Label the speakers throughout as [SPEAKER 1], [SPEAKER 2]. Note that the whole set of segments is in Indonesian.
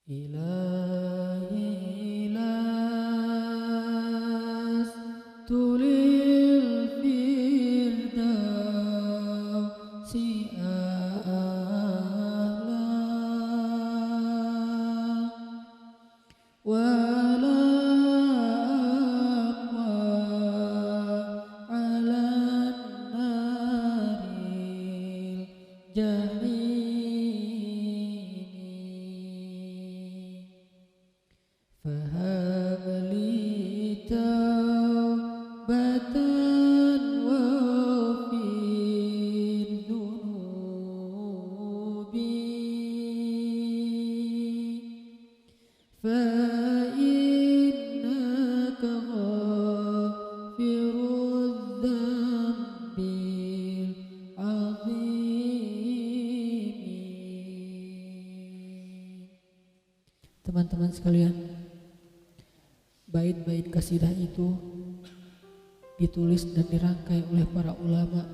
[SPEAKER 1] إلهي لست للفردوس أعلى ولا أقوى على النار الجحيم فهب لي توبة واغفر ذنوبي فإنك غافر الذنب العظيم. Teman-teman sekalian, bait-bait kasidah itu ditulis dan dirangkai oleh para ulama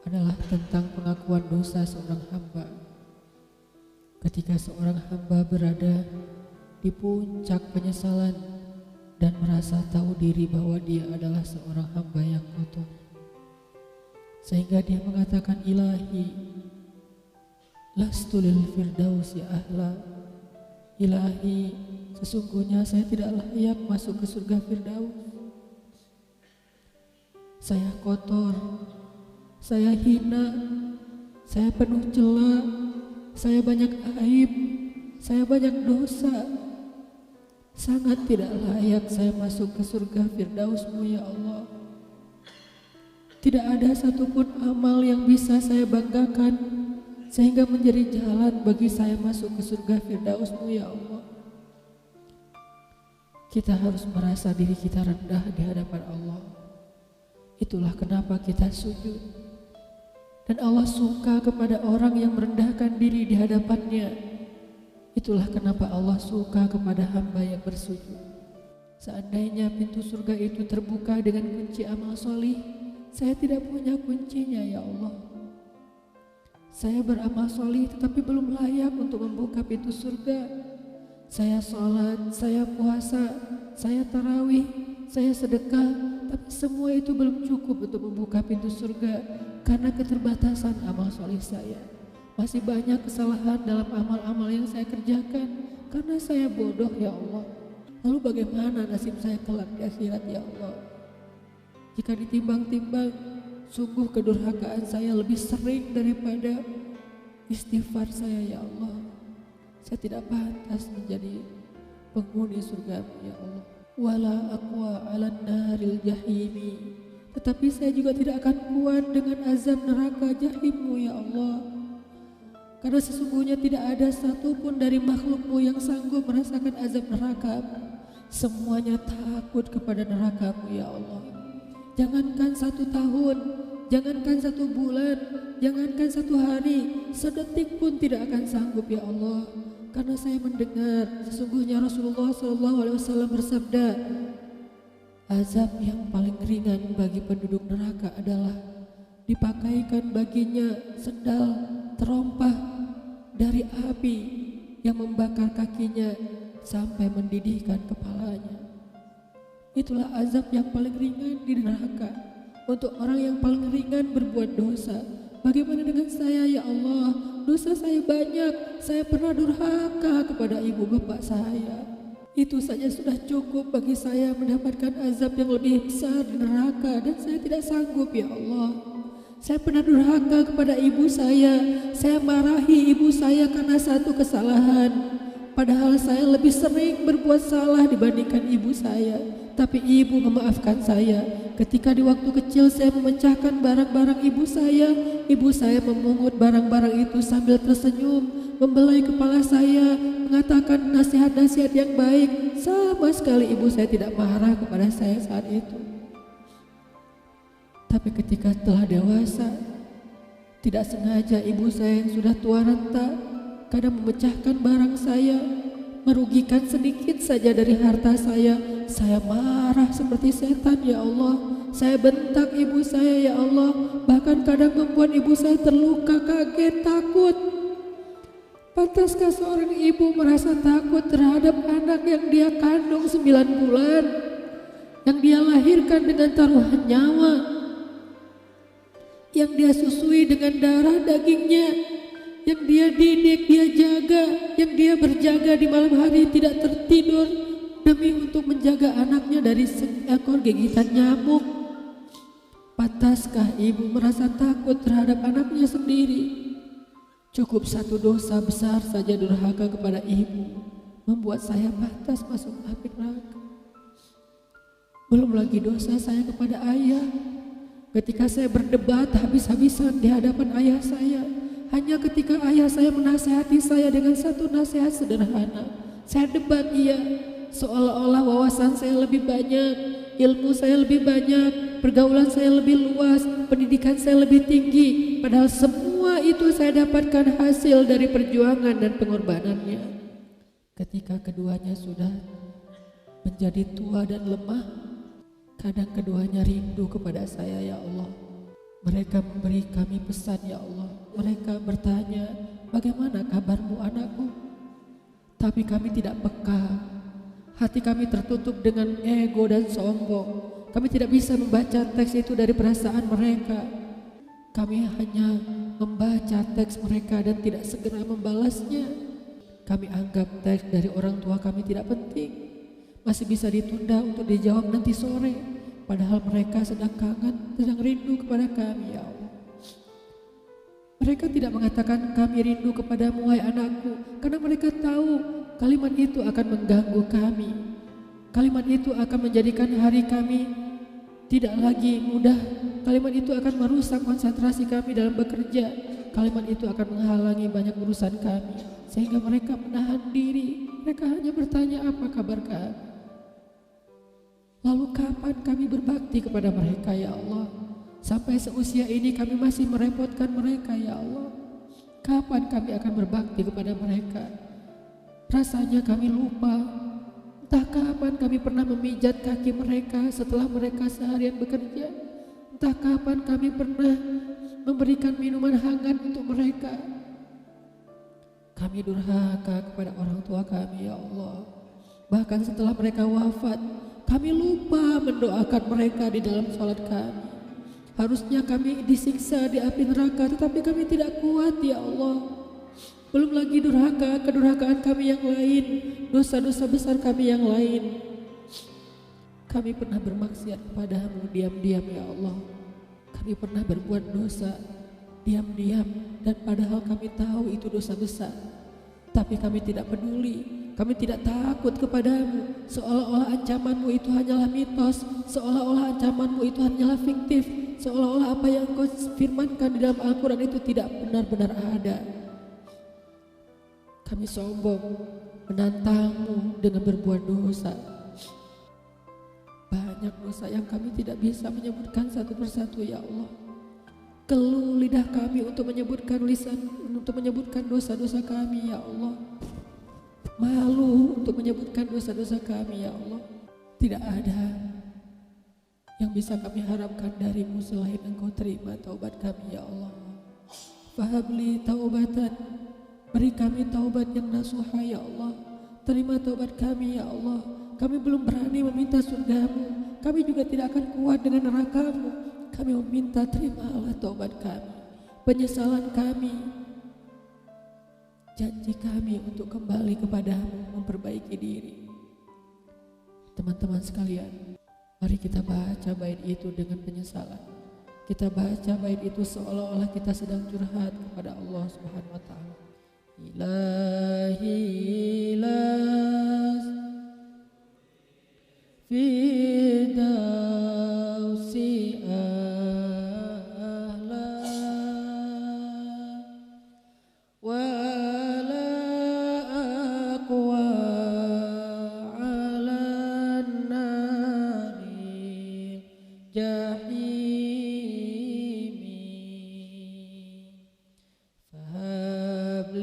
[SPEAKER 1] adalah tentang pengakuan dosa seorang hamba. Ketika seorang hamba berada di puncak penyesalan dan merasa tahu diri bahwa dia adalah seorang hamba yang kotor, sehingga dia mengatakan, Ilahi lastu lil firdausi ahla. Ilahi, sesungguhnya saya tidak layak masuk ke surga Firdaus. Saya kotor, saya hina, saya penuh cela, saya banyak aib, saya banyak dosa. Sangat tidak layak saya masuk ke surga Firdaus-Mu ya Allah. Tidak ada satupun amal yang bisa saya banggakan sehingga menjadi jalan bagi saya masuk ke surga Firdaus-Mu ya Allah. Kita harus merasa diri kita rendah di hadapan Allah. Itulah kenapa kita sujud. Dan Allah suka kepada orang yang merendahkan diri di hadapannya. Itulah kenapa Allah suka kepada hamba yang bersujud. Seandainya pintu surga itu terbuka dengan kunci amal solih, saya tidak punya kuncinya ya Allah. Saya beramal solih tetapi belum layak untuk membuka pintu surga. Saya sholat, saya puasa, saya tarawih, saya sedekah, tapi semua itu belum cukup untuk membuka pintu surga karena keterbatasan amal solih saya. Masih banyak kesalahan dalam amal-amal yang saya kerjakan karena saya bodoh ya Allah. Lalu bagaimana nasib saya kelak di akhirat ya Allah? Jika ditimbang-timbang, sungguh kedurhakaan saya lebih sering daripada istighfar saya ya Allah. Saya tidak pantas menjadi penghuni surga-Mu ya Allah. Wala aqwa 'alan naril jahimi. Tetapi saya juga tidak akan kuat dengan azab neraka jahim-Mu ya Allah. Karena sesungguhnya tidak ada satupun dari makhluk-Mu yang sanggup merasakan azab neraka. Semuanya takut kepada neraka-Mu ya Allah. Jangankan 1 tahun, jangankan 1 bulan, jangankan 1 hari, sedetik pun tidak akan sanggup ya Allah. Karena saya mendengar sesungguhnya Rasulullah SAW bersabda, azab yang paling ringan bagi penduduk neraka adalah dipakaikan baginya sendal terompah dari api yang membakar kakinya sampai mendidihkan kepalanya. Itulah azab yang paling ringan di neraka untuk orang yang paling ringan berbuat dosa. Bagaimana dengan saya ya Allah? Dosa saya banyak, saya pernah durhaka kepada ibu bapak saya. Itu saja sudah cukup bagi saya mendapatkan azab yang lebih besar di neraka, dan saya tidak sanggup ya Allah. Saya pernah durhaka kepada ibu saya marahi ibu saya karena 1 kesalahan. Padahal saya lebih sering berbuat salah dibandingkan ibu saya. Tapi ibu memaafkan saya. Ketika di waktu kecil saya memecahkan barang-barang ibu saya memungut barang-barang itu sambil tersenyum, membelai kepala saya, mengatakan nasihat-nasihat yang baik. Sama sekali ibu saya tidak marah kepada saya saat itu. Tapi ketika telah dewasa, tidak sengaja ibu saya yang sudah tua renta kadang memecahkan barang saya, merugikan sedikit saja dari harta saya marah seperti setan ya Allah. Saya bentak ibu saya ya Allah, bahkan kadang membuat ibu saya terluka, kaget, takut. Pantaskah seorang ibu merasa takut terhadap anak yang dia kandung 9 bulan, yang dia lahirkan dengan taruhan nyawa, yang dia susui dengan darah dagingnya, yang dia didik, dia jaga, yang dia berjaga di malam hari tidak tertidur demi untuk menjaga anaknya dari seekor gigitan nyamuk? Pantaskah ibu merasa takut terhadap anaknya sendiri? Cukup satu dosa besar saja durhaka kepada ibu membuat saya pantas masuk api neraka. Belum lagi dosa saya kepada ayah. Ketika saya berdebat habis-habisan di hadapan ayah saya, hanya ketika ayah saya menasihati saya dengan satu nasihat sederhana, saya debat ia, seolah-olah wawasan saya lebih banyak, ilmu saya lebih banyak, pergaulan saya lebih luas, pendidikan saya lebih tinggi, padahal semua itu saya dapatkan hasil dari perjuangan dan pengorbanannya. Ketika keduanya sudah menjadi tua dan lemah, kadang keduanya rindu kepada saya, ya Allah. Mereka memberi kami pesan, ya Allah. Mereka bertanya, bagaimana kabarmu anakku? Tapi kami tidak peka. Hati kami tertutup dengan ego dan sombong. Kami tidak bisa membaca teks itu dari perasaan mereka. Kami hanya membaca teks mereka dan tidak segera membalasnya. Kami anggap teks dari orang tua kami tidak penting, masih bisa ditunda untuk dijawab nanti sore. Padahal mereka sedang kangen, sedang rindu kepada kami, ya Allah. Mereka tidak mengatakan kami rindu kepadamu wahai anakku, karena mereka tahu kalimat itu akan mengganggu kami. Kalimat itu akan menjadikan hari kami tidak lagi mudah. Kalimat itu akan merusak konsentrasi kami dalam bekerja. Kalimat itu akan menghalangi banyak urusan kami, sehingga mereka menahan diri. Mereka hanya bertanya, apa kabar kami? Lalu kapan kami berbakti kepada mereka, ya Allah? Sampai seusia ini kami masih merepotkan mereka, ya Allah. Kapan kami akan berbakti kepada mereka? Rasanya kami lupa. Entah kapan kami pernah memijat kaki mereka setelah mereka seharian bekerja. Entah kapan kami pernah memberikan minuman hangat untuk mereka. Kami durhaka kepada orang tua kami, ya Allah. Bahkan setelah mereka wafat, kami lupa mendoakan mereka di dalam sholat kami. Harusnya kami disiksa di api neraka, tetapi kami tidak kuat, ya Allah. Belum lagi durhaka, kedurhakaan kami yang lain, dosa-dosa besar kami yang lain. Kami pernah bermaksiat kepadamu diam-diam, ya Allah. Kami pernah berbuat dosa diam-diam, dan padahal kami tahu itu dosa besar. Tapi kami tidak peduli. Kami tidak takut kepadamu, seolah-olah ancamanmu itu hanyalah mitos, seolah-olah ancamanmu itu hanyalah fiktif, seolah-olah apa yang kau firmankan di dalam Al-Quran itu tidak benar-benar ada. Kami sombong, menantangmu dengan berbuat dosa. Banyak dosa yang kami tidak bisa menyebutkan satu persatu, ya Allah. Keluh lidah kami untuk menyebutkan dosa-dosa kami, ya Allah. Malu untuk menyebutkan dosa-dosa kami, ya Allah. Tidak ada yang bisa kami harapkan darimu selain Engkau terima taubat kami, ya Allah. Fahabli taubatan, beri kami taubat yang nasuha, ya Allah. Terima taubat kami, ya Allah. Kami belum berani meminta surgamu, kami juga tidak akan kuat dengan nerakamu. Kami meminta terimalah taubat kami, penyesalan kami, janji kami untuk kembali kepadamu, memperbaiki diri. Teman-teman sekalian, mari kita baca bait itu dengan penyesalan. Kita baca bait itu seolah-olah kita sedang curhat kepada Allah Subhanahu wa Ta'ala. Ilahi las fidausi ahla wa jahimi fahablita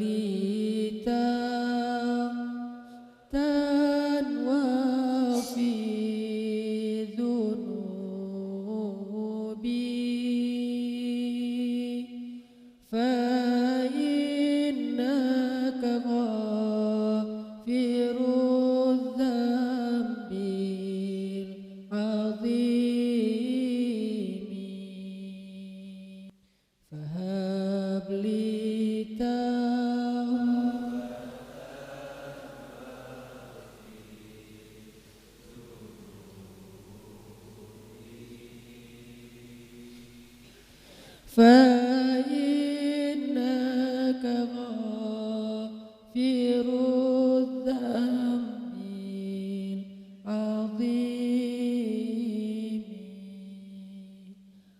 [SPEAKER 1] يغفر الذنب